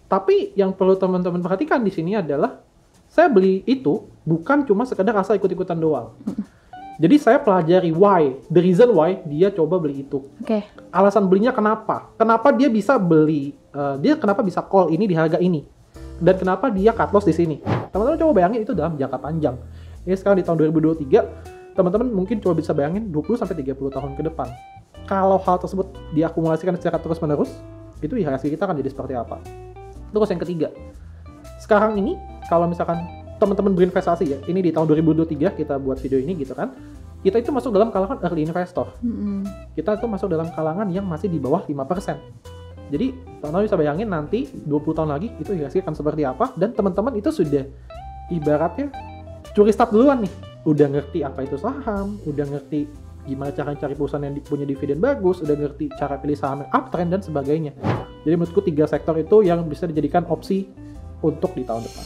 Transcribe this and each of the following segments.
Tapi yang perlu teman-teman perhatikan di sini adalah saya beli itu bukan cuma sekedar asal ikut-ikutan doang. Jadi saya pelajari the reason why dia coba beli itu. Alasan belinya kenapa? Kenapa dia bisa beli? Dia kenapa bisa call ini di harga ini? Dan kenapa dia cut loss di sini? Teman-teman coba bayangin itu dalam jangka panjang. Ini sekarang di tahun 2023, teman-teman mungkin coba bisa bayangin 20-30 tahun ke depan. Kalau hal tersebut diakumulasikan secara terus-menerus, itu IHSG kita akan jadi seperti apa? Terus yang ketiga, sekarang ini kalau misalkan teman-teman berinvestasi ya, ini di tahun 2023 kita buat video ini gitu kan, kita itu masuk dalam kalangan early investor. Kita itu masuk dalam kalangan yang masih di bawah 5%. Jadi teman-teman bisa bayangin nanti 20 tahun lagi itu IHSG akan seperti apa, dan teman-teman itu sudah ibaratnya curi start duluan nih. Udah ngerti apa itu saham, udah ngerti gimana cara cari perusahaan yang punya dividen bagus, udah ngerti cara pilih saham yang uptrend dan sebagainya. Jadi menurutku 3 sektor itu yang bisa dijadikan opsi untuk di tahun depan.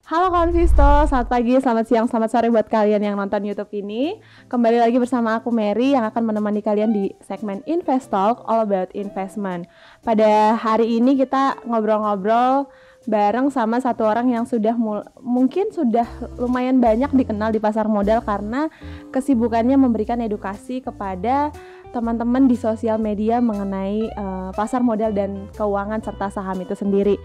Halo kawan Visto, selamat pagi, selamat siang, selamat sore buat kalian yang nonton YouTube ini. Kembali lagi bersama aku Mary yang akan menemani kalian di segmen Invest Talk All About Investment. Pada hari ini kita ngobrol-ngobrol bareng sama satu orang yang mungkin sudah lumayan banyak dikenal di pasar modal karena kesibukannya memberikan edukasi kepada teman-teman di sosial media mengenai pasar modal dan keuangan serta saham itu sendiri.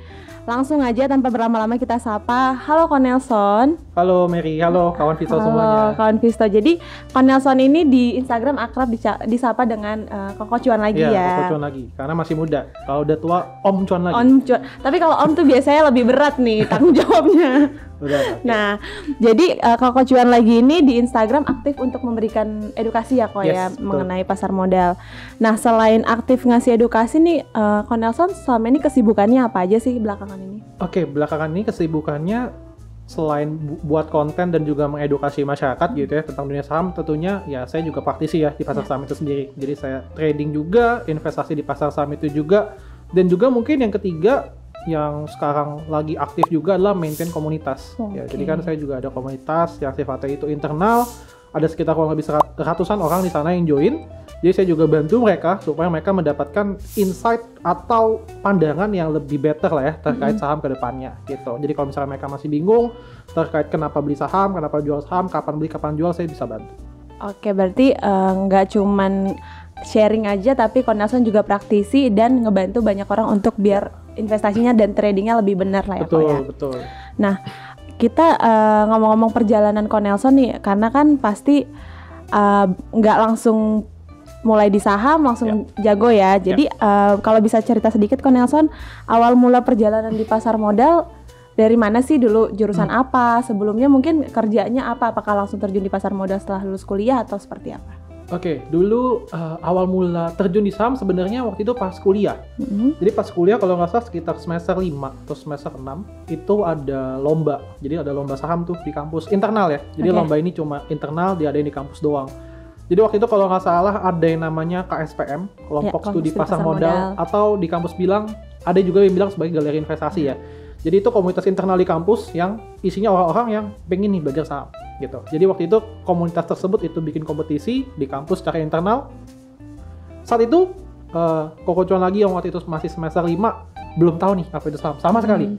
Langsung aja tanpa berlama-lama kita sapa. Halo Ko Nelson. Halo Mary, halo kawan Visto semuanya. Halo kawan Visto. Jadi Ko Nelson ini di Instagram akrab disapa dengan Koko Cuan lagi ya. Koko Cuan lagi, karena masih muda. Kalau udah tua, Om Cuan lagi. Om Cuan. Tapi kalau Om tuh biasanya lebih berat nih tanggung jawabnya. Udah, okay. Nah, jadi Koko Cuan lagi ini di Instagram aktif untuk memberikan edukasi ya Ko ya mengenai pasar modal. Nah, selain aktif ngasih edukasi nih, Ko Nelson selama ini kesibukannya apa aja sih belakangan ini? Oke, belakangan ini kesibukannya selain buat konten dan juga mengedukasi masyarakat gitu ya tentang dunia saham, tentunya ya saya juga praktisi ya di pasar saham itu sendiri. Jadi saya trading juga, investasi di pasar saham itu juga, dan juga mungkin yang ketiga yang sekarang lagi aktif juga adalah maintain komunitas. Ya, jadi kan saya juga ada komunitas yang sifatnya itu internal, ada sekitar kurang lebih ratusan orang di sana yang join. Jadi saya juga bantu mereka supaya mereka mendapatkan insight atau pandangan yang lebih better lah ya terkait saham ke depannya gitu. Jadi kalau misalnya mereka masih bingung terkait kenapa beli saham, kenapa jual saham, kapan beli, kapan jual, saya bisa bantu. Oke, berarti nggak cuman sharing aja, tapi Ko Nelson juga praktisi dan ngebantu banyak orang untuk biar investasinya dan tradingnya lebih benar lah ya. Betul. Nah, kita ngomong-ngomong perjalanan Ko Nelson nih, karena kan pasti nggak langsung mulai di saham langsung jago ya. Jadi kalau bisa cerita sedikit Ko Nelson, awal mula perjalanan di pasar modal dari mana sih dulu, jurusan apa, sebelumnya mungkin kerjanya apa, apakah langsung terjun di pasar modal setelah lulus kuliah atau seperti apa? Oke, dulu awal mula terjun di saham sebenarnya waktu itu pas kuliah. Jadi pas kuliah kalau nggak salah sekitar semester 5 atau semester 6 itu ada lomba. Jadi ada lomba saham tuh di kampus internal ya. Jadi lomba ini cuma internal, diadain di kampus doang. Jadi waktu itu kalau nggak salah ada yang namanya KSPM, kelompok studi pasar modal, atau di kampus bilang ada juga yang bilang sebagai galeri investasi ya. Jadi itu komunitas internal di kampus yang isinya orang-orang yang pengen nih belajar saham gitu. Jadi waktu itu komunitas tersebut itu bikin kompetisi di kampus secara internal. Saat itu Koko Cuan lagi yang waktu itu masih semester 5 belum tahu nih apa itu saham sama sekali.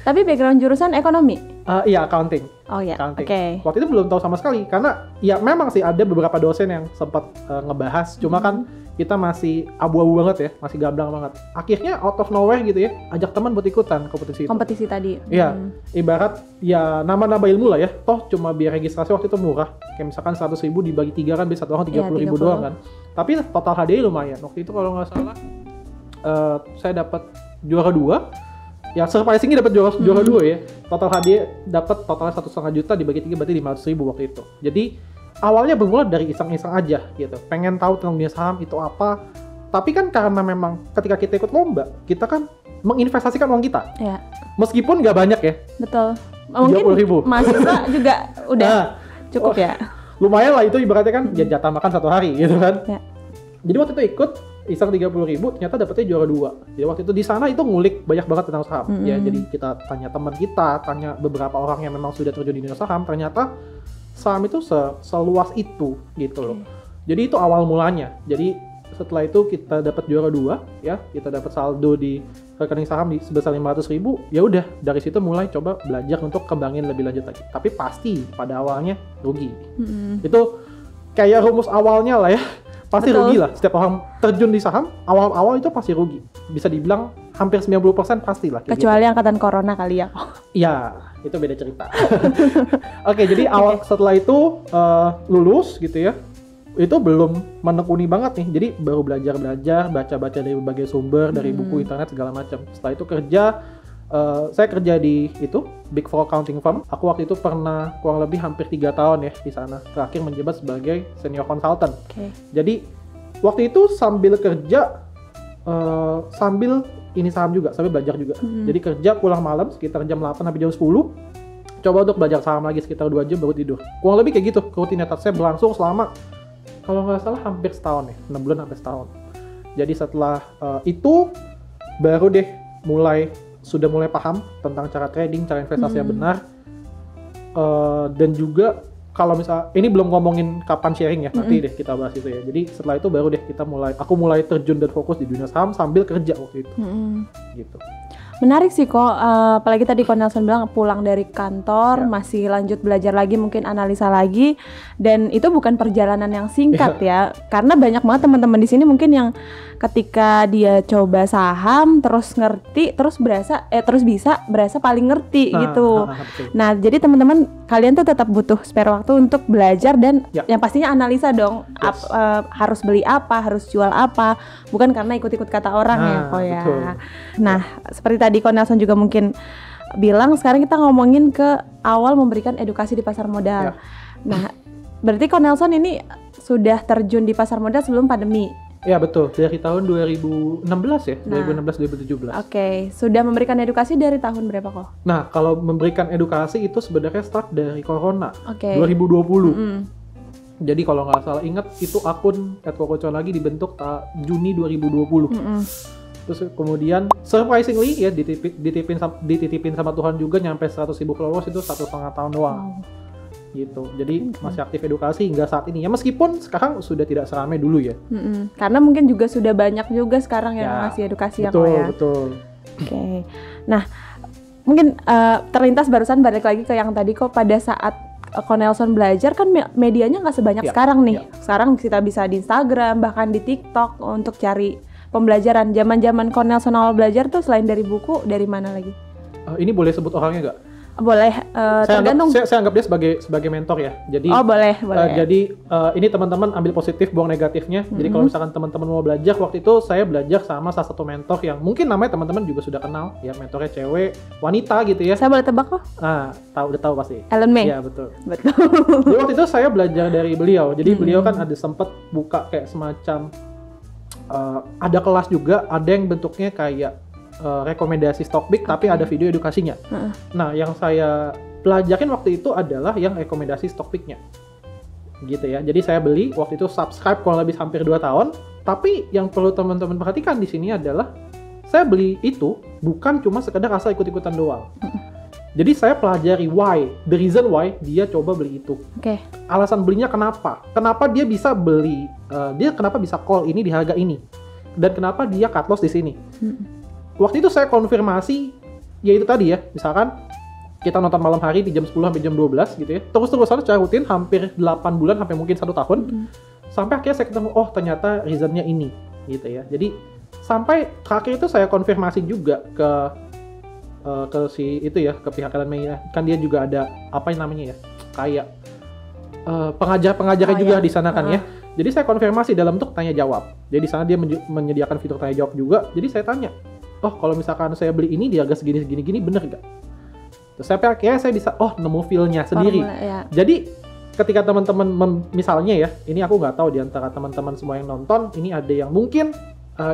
Tapi background jurusan ekonomi? Iya, accounting. Oh iya, oke. Waktu itu belum tahu sama sekali karena ya memang sih ada beberapa dosen yang sempat ngebahas, cuma kan kita masih abu-abu banget ya, masih gamblang banget. Akhirnya out of nowhere gitu ya, ajak teman buat ikutan kompetisi itu. Kompetisi tadi? Iya, ibarat ya nambah-nambah ilmu lah ya, toh cuma biaya registrasi waktu itu murah. Kayak misalkan 100.000 dibagi 3 kan bisa satu orang 30.000 doang kan. Tapi total hadiahnya lumayan. Waktu itu kalau nggak salah saya dapat juara 2. Ya surprisingly dapat juara 2 ya. Total hadiah dapat totalnya 1,5 juta dibagi 3 berarti 500.000 waktu itu. Jadi awalnya bermula dari iseng-iseng aja gitu. Pengen tahu tentang dunia saham itu apa. Tapi kan karena memang ketika kita ikut lomba, kita kan menginvestasikan uang kita. Ya. Meskipun nggak banyak ya. Betul. Mungkin mahasiswa juga udah cukup ya. Lumayan lah itu ibaratnya kan jatah makan 1 hari gitu kan. Ya. Jadi waktu itu ikut iseng 30.000, ternyata dapetnya juara 2. Jadi waktu itu di sana itu ngulik banyak banget tentang saham. Ya, jadi kita tanya teman kita, tanya beberapa orang yang memang sudah terjun di dunia saham, ternyata saham itu seluas itu gitu loh. Jadi itu awal mulanya. Jadi setelah itu kita dapat juara 2 ya, kita dapat saldo di rekening saham di sebesar 500.000. Ya udah, dari situ mulai coba belajar untuk kembangin lebih lanjut lagi. Tapi pasti pada awalnya rugi. Itu kayak rumus awalnya lah ya. Pasti rugi lah. Setiap orang terjun di saham, awal-awal itu pasti rugi. Bisa dibilang hampir 90% pastilah. Kecuali angkatan corona kali ya. Iya, itu beda cerita. Oke, jadi awal setelah itu lulus gitu ya. Itu belum menekuni banget nih. Jadi baru belajar, baca-baca dari berbagai sumber, dari buku internet segala macam. Setelah itu kerja, saya kerja di itu Big Four accounting firm. Aku waktu itu pernah kurang lebih hampir 3 tahun ya di sana. Terakhir menjabat sebagai senior consultant. Jadi waktu itu sambil kerja, sambil ini saham juga, sambil belajar juga. Jadi kerja pulang malam sekitar jam 8 sampai jam 10. Coba untuk belajar saham lagi sekitar 2 jam baru tidur. Kurang lebih kayak gitu. Rutinitas saya berlangsung selama, kalau nggak salah hampir setahun ya, 6 bulan sampai setahun. Jadi setelah itu baru deh sudah mulai paham tentang cara trading, cara investasi yang benar. Dan juga kalau misal ini belum ngomongin kapan sharing ya, nanti deh kita bahas itu ya. Jadi setelah itu baru deh aku mulai terjun dan fokus di dunia saham sambil kerja waktu itu. Gitu. Menarik sih kok, apalagi tadi Ko Nelson bilang pulang dari kantor masih lanjut belajar lagi, mungkin analisa lagi, dan itu bukan perjalanan yang singkat ya, karena banyak banget teman-teman di sini mungkin yang ketika dia coba saham terus ngerti, terus bisa berasa paling ngerti gitu. Nah, jadi teman-teman kalian tuh tetap butuh spare waktu untuk belajar dan yang pastinya analisa dong, harus beli apa, harus jual apa, bukan karena ikut-ikut kata orang ya kok ya. Betul. Nah, seperti tadi Ko Nelson juga mungkin bilang, sekarang kita ngomongin ke awal memberikan edukasi di pasar modal. Nah, berarti Ko Nelson ini sudah terjun di pasar modal sebelum pandemi. Ya betul, dari tahun 2016 ya, 2016-2017. Oke, sudah memberikan edukasi dari tahun berapa kok? Nah, kalau memberikan edukasi itu sebenarnya start dari Corona, 2020. Jadi kalau nggak salah ingat itu akun @kokocon lagi dibentuk Juni 2020. Terus kemudian surprisingly ya dititipin sama Tuhan juga nyampe 100.000 followers itu 1,5 tahun doang. Gitu. Jadi masih aktif edukasi hingga saat ini ya, meskipun sekarang sudah tidak seramai dulu ya. Karena mungkin juga sudah banyak juga sekarang yang ngasih edukasi betul, ya. Betul. Oke. Nah, mungkin terlintas barusan balik lagi ke yang tadi kok, pada saat Ko Nelson belajar kan medianya nggak sebanyak sekarang nih. Sekarang kita bisa di Instagram, bahkan di TikTok untuk cari pembelajaran. Zaman-zaman Ko Nelson awal belajar tuh selain dari buku, dari mana lagi? Ini boleh sebut orangnya nggak? Boleh, tergantung. Saya anggap dia sebagai mentor ya. Jadi boleh. Jadi ini teman-teman ambil positif, buang negatifnya. Jadi kalau misalkan teman-teman mau belajar, waktu itu saya belajar sama salah satu mentor yang mungkin namanya teman-teman juga sudah kenal ya, mentornya cewek, wanita gitu ya. Saya boleh tebak kok? Udah tahu pasti. Ellen May. Iya, betul. Jadi waktu itu saya belajar dari beliau. Jadi beliau kan ada sempat buka kayak semacam ada kelas juga, ada yang bentuknya kayak rekomendasi Stockbit tapi ada video edukasinya. Nah, yang saya pelajarin waktu itu adalah yang rekomendasi Stockbitnya. Gitu ya. Jadi saya beli waktu itu, subscribe kurang lebih hampir 2 tahun. Tapi yang perlu teman-teman perhatikan di sini adalah saya beli itu bukan cuma sekedar asal ikut-ikutan doang. Jadi saya pelajari the reason why dia coba beli itu. Alasan belinya kenapa? Kenapa dia bisa beli? Dia kenapa bisa call ini di harga ini? Dan kenapa dia cut loss di sini? Waktu itu saya konfirmasi, ya itu tadi ya, misalkan kita nonton malam hari di jam 10 sampai jam 12 gitu ya, terus-terusan secara rutin hampir 8 bulan sampai mungkin 1 tahun, sampai akhirnya saya ketemu, oh ternyata reasonnya ini gitu ya. Jadi sampai terakhir itu saya konfirmasi juga ke si itu ya, ke pihak Ellen May ya, kan dia juga ada apa yang namanya ya, kayak pengajarnya juga di sana kan ya. Jadi saya konfirmasi dalam bentuk tanya jawab. Jadi di sana dia menyediakan fitur tanya jawab juga. Jadi saya tanya, oh kalau misalkan saya beli ini di harga segini bener gak? Terus saya bisa nemu feel-nya sendiri. Jadi ketika teman-teman misalnya ya, ini aku nggak tahu di antara teman-teman semua yang nonton ini ada yang mungkin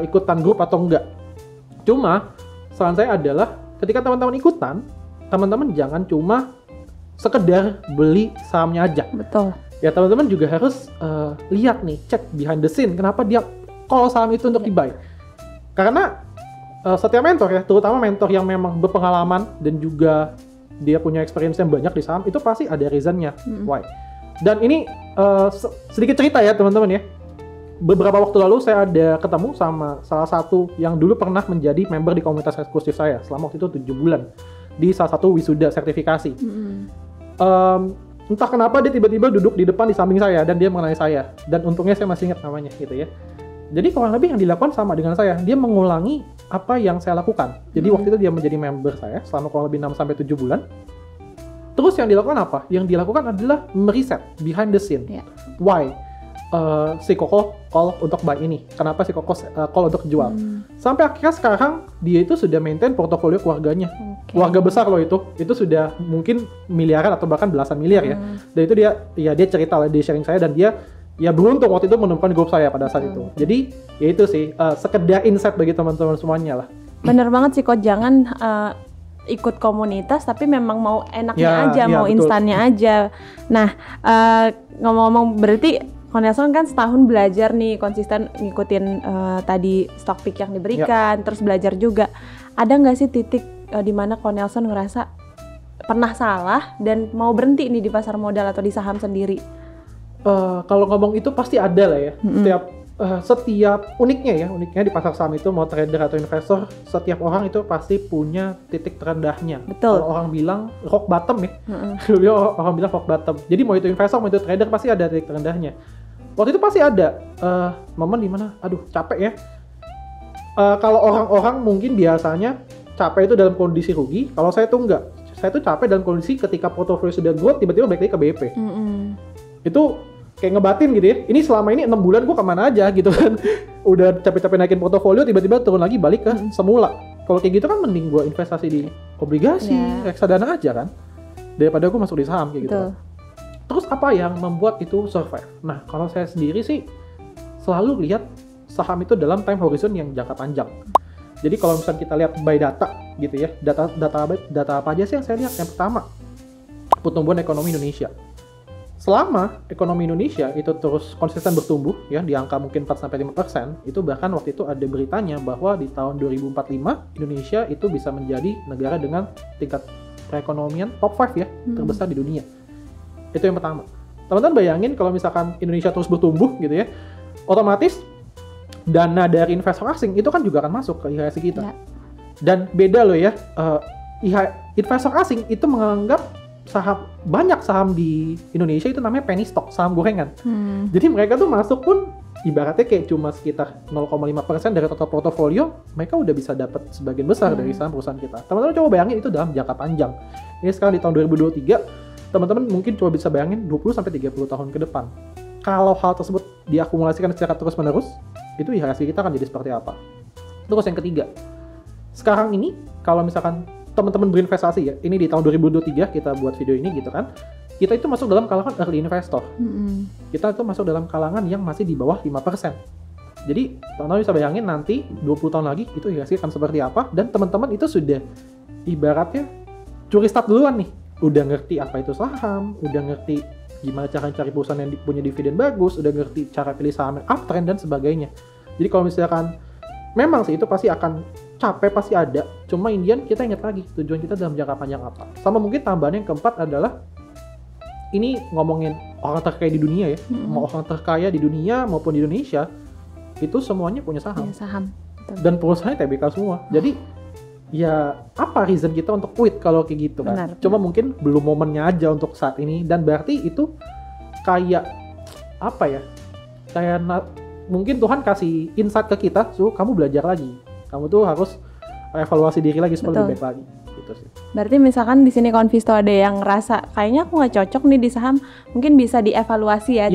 ikutan grup atau enggak. Cuma saran saya adalah ketika teman-teman ikutan, teman-teman jangan cuma sekedar beli sahamnya aja. Betul. Ya teman-teman juga harus lihat nih, cek behind the scene, kenapa dia call saham itu untuk di-buy. Karena setiap mentor ya, terutama mentor yang memang berpengalaman dan juga dia punya experience yang banyak di saham, itu pasti ada reasonnya why. Dan ini sedikit cerita ya teman-teman ya. beberapa waktu lalu saya ada ketemu sama salah satu yang dulu pernah menjadi member di komunitas eksklusif saya selama waktu itu 7 bulan di salah satu wisuda sertifikasi. Entah kenapa dia tiba-tiba duduk di depan di samping saya dan dia mengenai saya, dan untungnya saya masih ingat namanya gitu ya. Jadi kurang lebih yang dilakukan sama dengan saya, dia mengulangi apa yang saya lakukan. Jadi waktu itu dia menjadi member saya selama kurang lebih 6-7 bulan. Terus yang dilakukan apa? Yang dilakukan adalah meriset behind the scene. Why? Si Koko call untuk buy ini. Kenapa si Koko call untuk jual? Sampai akhirnya sekarang dia itu sudah maintain portofolio keluarganya. Keluarga besar loh itu. Itu sudah mungkin miliaran atau bahkan belasan miliar ya. Dan itu dia cerita lah, dia sharing saya, dan dia ya beruntung waktu itu menemukan grup saya pada saat itu. Jadi ya itu sih sekedar insight bagi teman-teman semuanya lah. Bener banget sih kok, jangan ikut komunitas tapi memang mau enaknya aja, mau instannya aja. Nah, ngomong-ngomong berarti Ko Nelson kan setahun belajar nih, konsisten ngikutin tadi stock pick yang diberikan, terus belajar juga. Ada nggak sih titik di mana Ko Nelson ngerasa pernah salah dan mau berhenti nih di pasar modal atau di saham sendiri? Kalau ngomong itu pasti ada lah ya. Setiap uniknya di pasar saham itu, mau trader atau investor, setiap orang itu pasti punya titik terendahnya. Betul. Kalau orang bilang rock bottom ya, orang bilang rock bottom. Jadi mau itu investor mau itu trader pasti ada titik terendahnya. Waktu itu pasti ada momen dimana, aduh capek ya. Kalau orang-orang mungkin biasanya capek itu dalam kondisi rugi. Kalau saya tuh enggak. Saya tuh capek dalam kondisi ketika portofolio sudah growth, tiba-tiba balik lagi ke BP. Itu kayak ngebatin gitu ya. Ini selama ini 6 bulan gue kemana aja gitu kan. Udah capek-capek naikin portofolio, tiba-tiba turun lagi balik ke semula. Kalau kayak gitu kan mending gue investasi di obligasi, reksadana aja kan, daripada gue masuk di saham kayak gitu kan. Terus apa yang membuat itu survive? Nah, kalau saya sendiri sih selalu lihat saham itu dalam time horizon yang jangka panjang. Jadi kalau misalnya kita lihat by data gitu ya, data apa aja sih yang saya lihat? Yang pertama, pertumbuhan ekonomi Indonesia. Selama ekonomi Indonesia itu terus konsisten bertumbuh ya di angka mungkin 4-5%, itu bahkan waktu itu ada beritanya bahwa di tahun 2045 Indonesia itu bisa menjadi negara dengan tingkat perekonomian top 5 ya, terbesar di dunia. Itu yang pertama. Teman-teman bayangin kalau misalkan Indonesia terus bertumbuh gitu ya, otomatis dana dari investor asing itu kan juga akan masuk ke IHSG kita. Dan beda loh ya, investor asing itu menganggap banyak saham di Indonesia itu namanya penny stock, saham gorengan. Jadi mereka tuh masuk pun ibaratnya kayak cuma sekitar 0,5% dari total portofolio, mereka udah bisa dapat sebagian besar dari saham perusahaan kita. Teman-teman coba bayangin itu dalam jangka panjang. Ini sekarang di tahun 2023, teman-teman mungkin coba bisa bayangin 20-30 tahun ke depan. Kalau hal tersebut diakumulasikan secara terus-menerus, itu IHSG kita akan jadi seperti apa? Terus yang ketiga, sekarang ini kalau misalkan teman-teman berinvestasi ya, ini di tahun 2023 kita buat video ini gitu kan, kita itu masuk dalam kalangan early investor. Kita itu masuk dalam kalangan yang masih di bawah 5%. Jadi teman-teman bisa bayangin nanti 20 tahun lagi itu IHSG akan seperti apa, dan teman-teman itu sudah ibaratnya curi start duluan nih. Udah ngerti apa itu saham, udah ngerti gimana cara cari perusahaan yang punya dividen bagus, udah ngerti cara pilih saham yang uptrend dan sebagainya. Jadi kalau misalkan memang sih itu pasti akan capek, pasti ada. Cuma Indian kita ingat lagi tujuan kita dalam jangka panjang apa. Sama mungkin tambahan yang keempat adalah ini ngomongin orang terkaya di dunia ya. Mau orang terkaya di dunia maupun di Indonesia itu semuanya punya saham. Saham. Dan perusahaannya TBK semua. Jadi ya apa reason kita untuk quit kalau kayak gitu kan? Benar. Cuma mungkin belum momennya aja untuk saat ini, dan berarti itu kayak apa ya? Kayak mungkin Tuhan kasih insight ke kita, so kamu belajar lagi. Kamu tuh harus evaluasi diri lagi supaya lebih baik lagi. Gitu sih. Berarti misalkan di sini Konvisto ada yang ngerasa kayaknya aku nggak cocok nih di saham, mungkin bisa dievaluasi ya.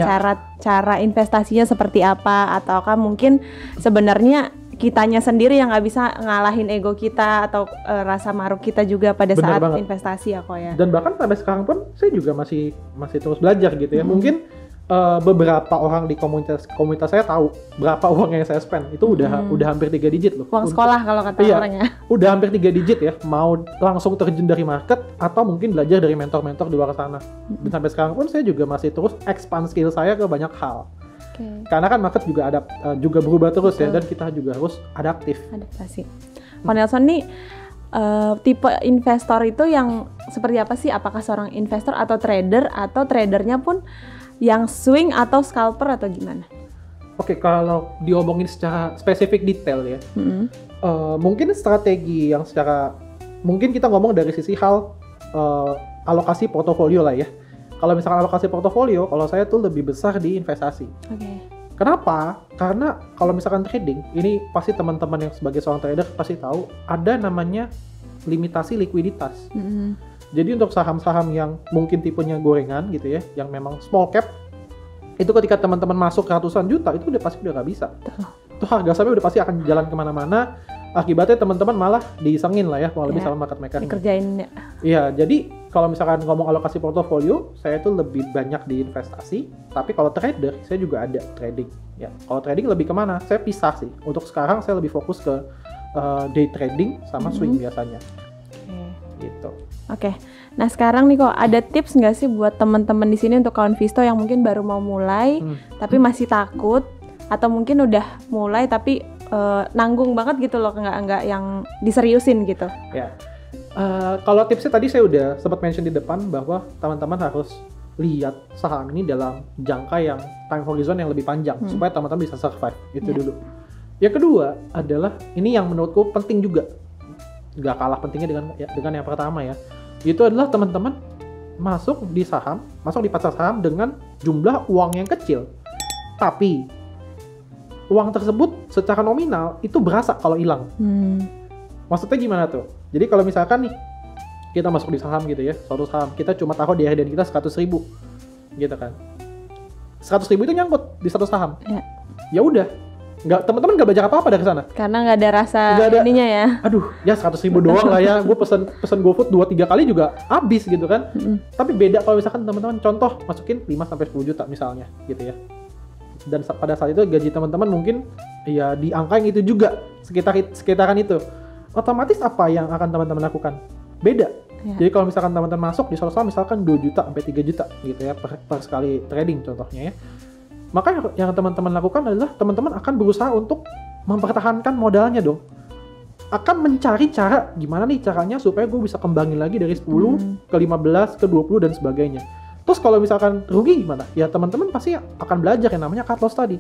Cara investasinya seperti apa, ataukah mungkin sebenarnya kitanya sendiri yang nggak bisa ngalahin ego kita atau rasa maruk kita juga pada saat investasi ya kok ya. Dan bahkan sampai sekarang pun saya juga masih terus belajar gitu ya. Mungkin beberapa orang di komunitas saya tahu berapa uang yang saya spend. Itu udah hampir 3 digit loh. Uang sekolah kalau kata orangnya. Udah hampir 3 digit ya. Mau langsung terjun dari market atau mungkin belajar dari mentor-mentor di luar sana. Dan sampai sekarang pun saya juga masih terus expand skill saya ke banyak hal. Karena kan market juga berubah terus ya, dan kita juga harus adaptasi. Ko Nelson nih tipe investor itu yang seperti apa sih? Apakah seorang investor atau trader, atau tradernya pun yang swing atau scalper atau gimana? Oke, kalau diomongin secara spesifik detail ya, mungkin strategi yang mungkin kita ngomong dari sisi hal alokasi portofolio lah ya. Kalau misalkan alokasi portofolio, kalau saya tuh lebih besar di investasi. Kenapa? Karena kalau misalkan trading, ini pasti teman-teman yang sebagai seorang trader pasti tahu ada namanya limitasi likuiditas. Jadi untuk saham-saham yang mungkin tipenya gorengan gitu ya, yang memang small cap, itu ketika teman-teman masuk ratusan juta itu pasti udah nggak bisa. Itu harga sahamnya udah pasti akan jalan kemana-mana. Akibatnya teman-teman malah diisengin lah ya, kalau lebih sama market maker. Dikerjain ya. Iya, jadi kalau misalkan ngomong alokasi portofolio, saya tuh lebih banyak di investasi. Tapi kalau trader, saya juga ada trading. Ya, kalau trading lebih kemana? Saya pisah sih. Untuk sekarang saya lebih fokus ke day trading sama swing biasanya. Gitu. Oke. Nah sekarang nih kok ada tips nggak sih buat teman-teman di sini untuk kawan Visto yang mungkin baru mau mulai tapi masih takut, atau mungkin udah mulai tapi nanggung banget gitu loh, nggak yang diseriusin gitu. Ya. Kalau tipsnya tadi saya udah sempat mention di depan bahwa teman-teman harus lihat saham ini dalam jangka yang time horizon yang lebih panjang supaya teman-teman bisa survive. Itu dulu. Yang kedua adalah ini yang menurutku penting juga, nggak kalah pentingnya dengan yang pertama ya. Itu adalah teman-teman masuk di pasar saham dengan jumlah uang yang kecil. Tapi uang tersebut secara nominal itu berasa kalau hilang. Maksudnya gimana tuh? Jadi kalau misalkan nih kita masuk di saham gitu ya, suatu saham kita cuma taruh di RDN kita 100.000 gitu kan. 100.000 itu nyangkut di satu saham. Ya udah, teman-teman nggak belajar apa-apa dari sana. Karena nggak ada rasa ininya ya. Aduh, ya 100.000 doang lah ya. Gue pesen GoFood 2-3 kali juga habis gitu kan. Tapi beda kalau misalkan teman-teman contoh masukin 5-10 juta misalnya gitu ya. Dan pada saat itu gaji teman-teman mungkin ya di angka yang itu juga, sekitaran itu. Otomatis apa yang akan teman-teman lakukan? Beda. Jadi kalau misalkan teman-teman masuk di suatu saham misalkan 2 juta sampai 3 juta gitu ya per sekali trading contohnya ya. Maka yang teman-teman lakukan adalah teman-teman akan berusaha untuk mempertahankan modalnya dong. Akan mencari cara gimana nih caranya supaya gue bisa kembangin lagi dari 10 ke 15 ke 20 dan sebagainya. Terus kalau misalkan rugi gimana? Ya teman-teman pasti akan belajar yang namanya cut loss tadi.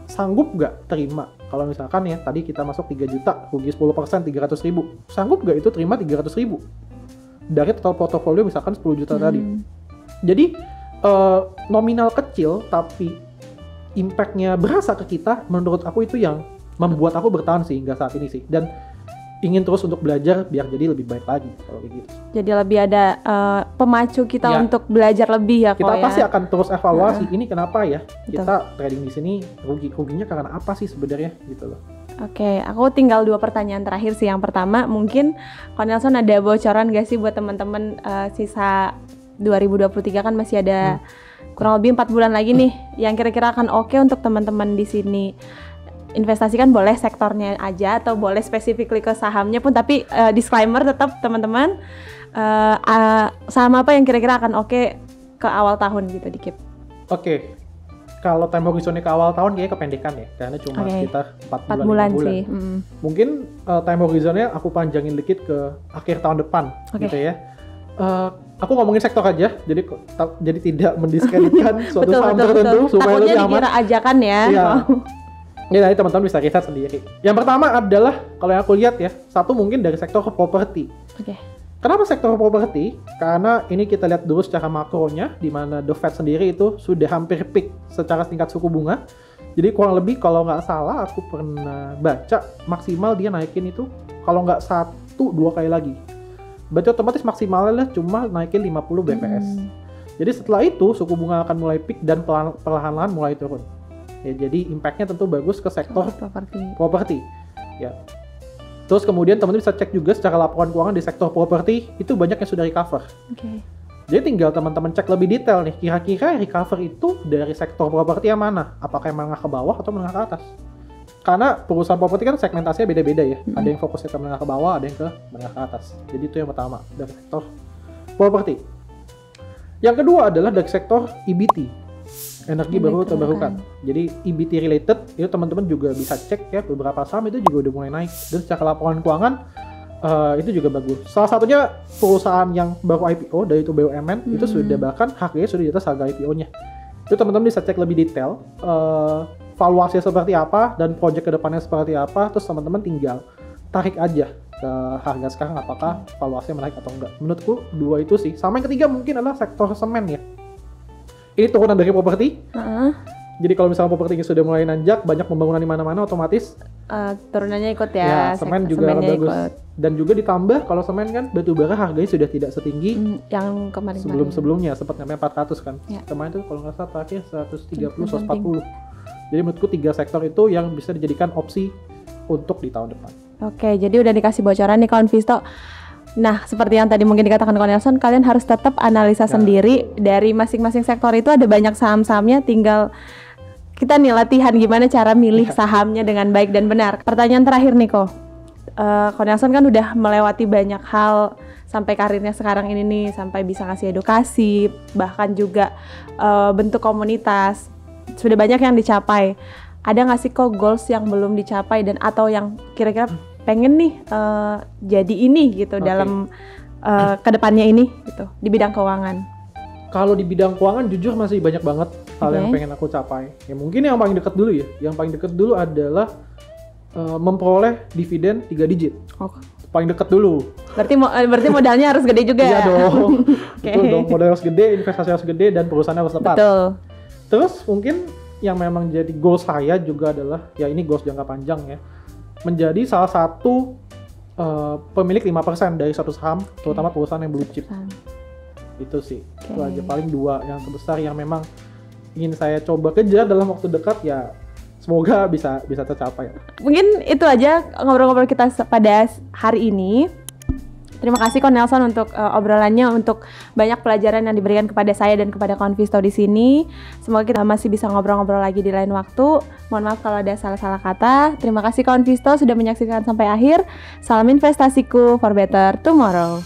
Sanggup nggak terima? Kalau misalkan ya tadi kita masuk 3 juta, rugi 10% 300.000. Sanggup nggak itu terima 300.000? Dari total portofolio misalkan 10 juta tadi. Jadi nominal kecil tapi impact-nya berasa ke kita, menurut aku itu yang membuat aku bertahan sih hingga saat ini sih. Dan ingin terus untuk belajar biar jadi lebih baik lagi kalau begitu. Jadi lebih ada pemacu kita untuk belajar lebih ya. Kita pasti akan terus evaluasi ini kenapa ya kita trading di sini ruginya karena apa sih sebenarnya gitu loh. Oke, aku tinggal 2 pertanyaan terakhir sih. Yang pertama, mungkin Ko Nelson ada bocoran gak sih buat teman-teman sisa 2023 kan masih ada kurang lebih 4 bulan lagi nih yang kira-kira akan oke untuk teman-teman di sini. Investasi kan boleh sektornya aja atau boleh specifically ke sahamnya pun, tapi disclaimer tetap teman-teman, saham apa yang kira-kira akan oke ke awal tahun gitu dikit. Oke. Kalau time horizonnya ke awal tahun kayaknya kependekan ya, karena cuma sekitar 4 bulan. Sih. Mungkin time horizonnya aku panjangin dikit ke akhir tahun depan gitu ya. Aku ngomongin sektor aja, jadi tidak mendiskreditkan suatu saham tertentu supaya lebih aman. Takutnya dikira ajakan ya. Ya, nanti teman-teman bisa riset sendiri. Yang pertama adalah kalau yang aku lihat ya, satu mungkin dari sektor properti. Kenapa sektor properti? Karena ini kita lihat dulu secara makronya, di mana The Fed sendiri itu sudah hampir peak secara tingkat suku bunga. Jadi kurang lebih kalau nggak salah aku pernah baca maksimal dia naikin itu kalau nggak 1-2 kali lagi. Berarti otomatis maksimalnya cuma naikin 50 BPS. Jadi setelah itu suku bunga akan mulai peak dan perlahan-lahan mulai turun. Ya, jadi impact-nya tentu bagus ke sektor properti. Ya. Terus kemudian teman-teman bisa cek juga secara laporan keuangan di sektor properti itu banyak yang sudah recover. Jadi tinggal teman-teman cek lebih detail nih, kira-kira recover itu dari sektor properti yang mana? Apakah yang menengah ke bawah atau menengah ke atas? Karena perusahaan properti kan segmentasinya beda-beda ya. Ada yang fokusnya ke menengah ke bawah, ada yang ke menengah ke atas. Jadi itu yang pertama dari sektor properti. Yang kedua adalah dari sektor EBT. Energi baru terbarukan. Jadi EBT related itu teman-teman juga bisa cek ya, beberapa saham itu juga udah mulai naik dan secara laporan keuangan itu juga bagus. Salah satunya perusahaan yang baru IPO dari itu BUMN itu sudah bahkan harganya sudah di atas harga IPO-nya. Itu teman-teman bisa cek lebih detail valuasinya seperti apa dan project kedepannya seperti apa, terus teman-teman tinggal tarik aja ke harga sekarang apakah valuasinya menaik atau enggak. Menurutku dua itu sih. Sama yang ketiga mungkin adalah sektor semen ya. Ini turunan dari properti. Jadi kalau misalnya propertinya sudah mulai nanjak, banyak pembangunan di mana-mana, otomatis turunannya ikut ya. Ya, semen juga bagus. Ikut. Dan juga ditambah kalau semen kan batu bara harganya sudah tidak setinggi yang kemarin sebelumnya sempat nyampe 400 kan. Ya. Kemarin tuh kalau nggak salah terakhir 130 140. Jadi menurutku 3 sektor itu yang bisa dijadikan opsi untuk di tahun depan. Oke, jadi udah dikasih bocoran nih kawan Visto. Nah, seperti yang tadi mungkin dikatakan kawan Nelson, kalian harus tetap analisa sendiri dari masing-masing sektor itu ada banyak saham-sahamnya, tinggal kita nih latihan gimana cara milih sahamnya dengan baik dan benar. Pertanyaan terakhir nih Ko, Nelson kan udah melewati banyak hal sampai karirnya sekarang ini nih, sampai bisa ngasih edukasi, bahkan juga bentuk komunitas, sudah banyak yang dicapai. Ada nggak sih kok goals yang belum dicapai dan atau yang kira-kira pengen nih jadi ini gitu dalam kedepannya ini gitu di bidang keuangan? Kalau di bidang keuangan jujur masih banyak banget hal yang pengen aku capai. Ya mungkin yang paling dekat dulu ya. Yang paling dekat dulu adalah memperoleh dividen 3 digit. Paling dekat dulu. Berarti modalnya harus gede juga. Iya dong. Betul dong, modal harus gede, investasi harus gede dan perusahaan harus tepat. Betul. Terus mungkin yang memang jadi goal saya juga adalah ya ini goals jangka panjang ya. Menjadi salah satu pemilik 5% dari satu saham, terutama perusahaan yang blue chip. Itu sih, itu aja paling 2 yang terbesar yang memang ingin saya coba kejar dalam waktu dekat ya. Semoga bisa tercapai. Mungkin itu aja ngobrol-ngobrol kita pada hari ini. Terima kasih Ko Nelson untuk obrolannya, untuk banyak pelajaran yang diberikan kepada saya dan kepada kawan Visto di sini. Semoga kita masih bisa ngobrol-ngobrol lagi di lain waktu. Mohon maaf kalau ada salah-salah kata. Terima kasih kawan Visto sudah menyaksikan sampai akhir. Salam investasiku for better tomorrow.